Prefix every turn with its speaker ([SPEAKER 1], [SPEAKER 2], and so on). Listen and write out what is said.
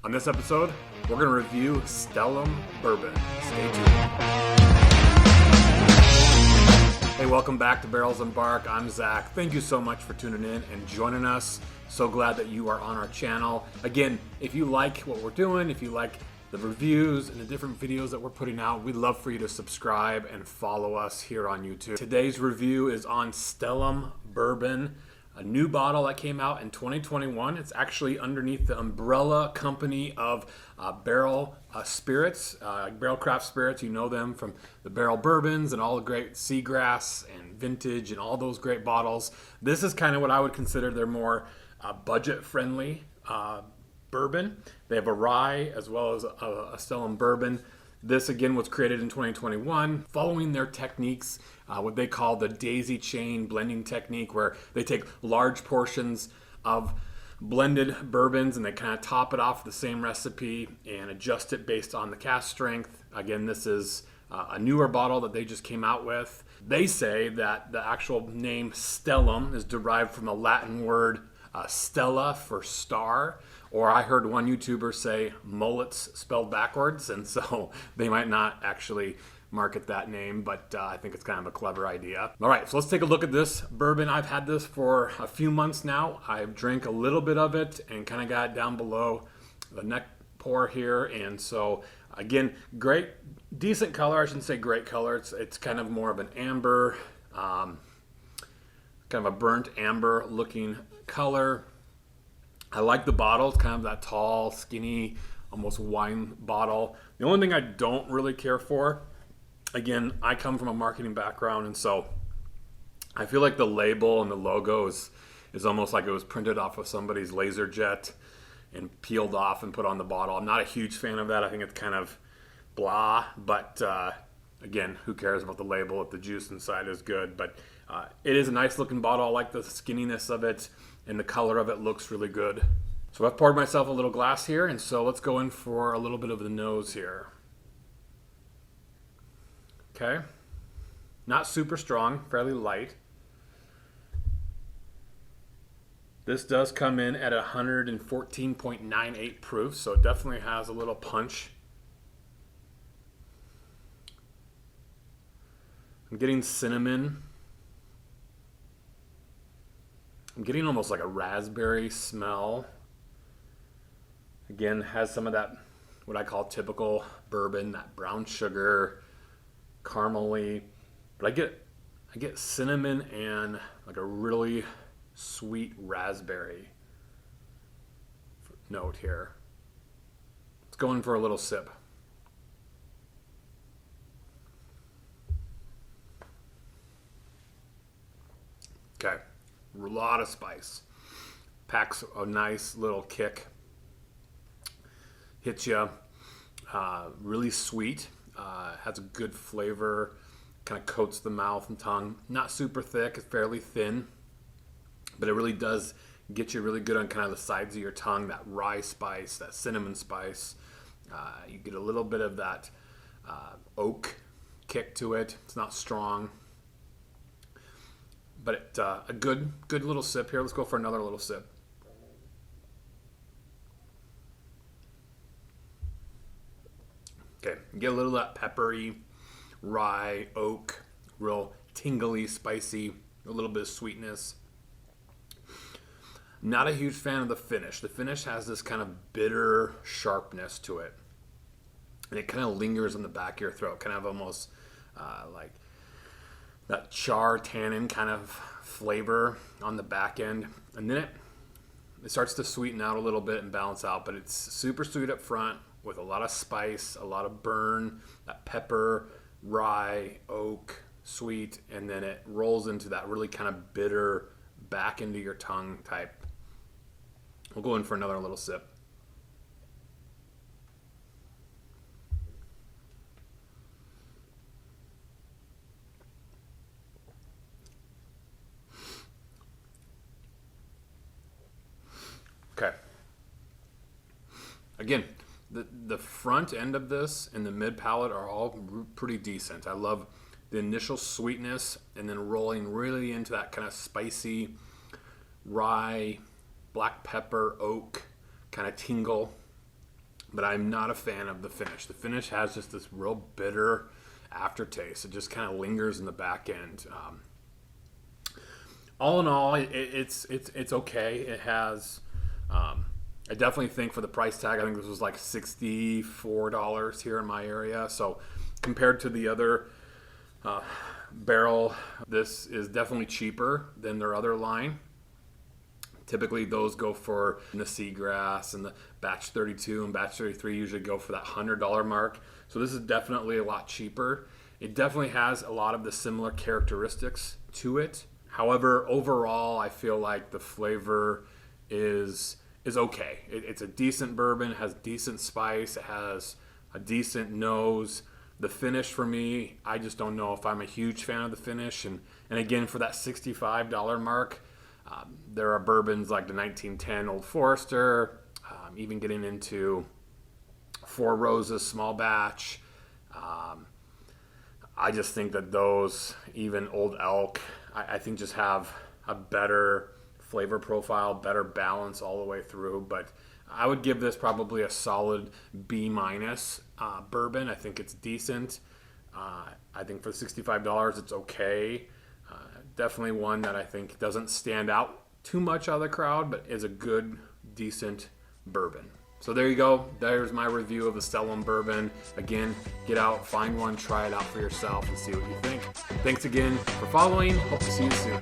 [SPEAKER 1] On this episode, we're going to review Stellum Bourbon. Stay tuned. Hey, welcome back to Barrels and Bark. I'm Zach. Thank you so much for tuning in and joining us. So glad that you are on our channel. Again, if you like what we're doing, if you like the reviews and the different videos that we're putting out, we'd love for you to subscribe and follow us here on YouTube. Today's review is on Stellum Bourbon, a new bottle that came out in 2021. It's actually underneath the umbrella company of Barrel Spirits, Barrel Craft Spirits. You know them from the Barrel Bourbons and all the great Seagrass and Vintage and all those great bottles. This is kind of what I would consider their more budget-friendly bourbon. They have a rye as well as a Stellum Bourbon. This again was created in 2021 following their techniques, what they call the daisy chain blending technique, where they take large portions of blended bourbons and they kind of top it off the same recipe and adjust it based on the cask strength. Again, this is a newer bottle that they just came out with. They say that the actual name Stellum is derived from the Latin word stella for star, or I heard one YouTuber say mullets spelled backwards, and so they might not actually market that name, but I think it's kind of a clever idea. All right, so let's take a look at this bourbon. I've had this for a few months now. I've drank a little bit of it and kind of got it down below the neck pour here, and so again, great, decent color. I shouldn't say great color. It's kind of more of an amber, kind of a burnt amber looking color. I like the bottle. It's kind of that tall, skinny, almost wine bottle. The only thing I don't really care for, again, I come from a marketing background, and so I feel like the label and the logo is almost like it was printed off of somebody's laser jet and peeled off and put on the bottle. I'm not a huge fan of that. I think it's kind of blah, but again, who cares about the label if the juice inside is good? But it is a nice looking bottle. I like the skinniness of it, and the color of it looks really good. So I've poured myself a little glass here, and so let's go in for a little bit of the nose here. Okay, not super strong, fairly light. This does come in at 114.98 proof, so it definitely has a little punch. I'm getting cinnamon. I'm getting almost like a raspberry smell. Again, has some of that, what I call typical bourbon, that brown sugar, caramely. But I get cinnamon and like a really sweet raspberry note here. Let's go in for a little sip. Okay. A lot of spice. Packs a nice little kick. Hits you. Really sweet. Has a good flavor. Kind of coats the mouth and tongue. Not super thick. It's fairly thin. But it really does get you really good on kind of the sides of your tongue. That rye spice, that cinnamon spice. You get a little bit of that oak kick to it. It's not strong. But a good little sip here. Let's go for another little sip. Okay, get a little of that peppery, rye, oak, real tingly, spicy, a little bit of sweetness. Not a huge fan of the finish. The finish has this kind of bitter sharpness to it. And it kind of lingers in the back of your throat, kind of almost like that char tannin kind of flavor on the back end, and then it starts to sweeten out a little bit and balance out, but it's super sweet up front with a lot of spice, a lot of burn, that pepper, rye, oak, sweet, and then it rolls into that really kind of bitter back into your tongue type. We'll go in for another little sip. Okay. Again, the front end of this and the mid palate are all pretty decent. I love the initial sweetness and then rolling really into that kind of spicy rye, black pepper, oak kind of tingle. but I'm not a fan of the finish. The finish has just this real bitter aftertaste. It just kind of lingers in the back end. All in all, it's okay. It has, I definitely think for the price tag, I think this was like $64 here in my area. So compared to the other barrel, this is definitely cheaper than their other line. Typically those go for the Seagrass, and the batch 32 and batch 33 usually go for that $100 mark. So this is definitely a lot cheaper. It definitely has a lot of the similar characteristics to it. However, overall, I feel like the flavor is okay. It's a decent bourbon, it has decent spice, it has a decent nose. The finish for me, I just don't know if I'm a huge fan of the finish. And again, for that $65 mark, there are bourbons like the 1910 Old Forester, even getting into Four Roses small batch. I just think that those, even Old Elk, I think just have a better flavor profile, better balance all the way through. But I would give this probably a solid B- bourbon. I think it's decent. I think for $65, it's okay. Definitely one that I think doesn't stand out too much out of the crowd, but is a good, decent bourbon. So there you go. There's my review of the Stellum bourbon. Again, get out, find one, try it out for yourself, and see what you think. Thanks again for following. Hope to see you soon.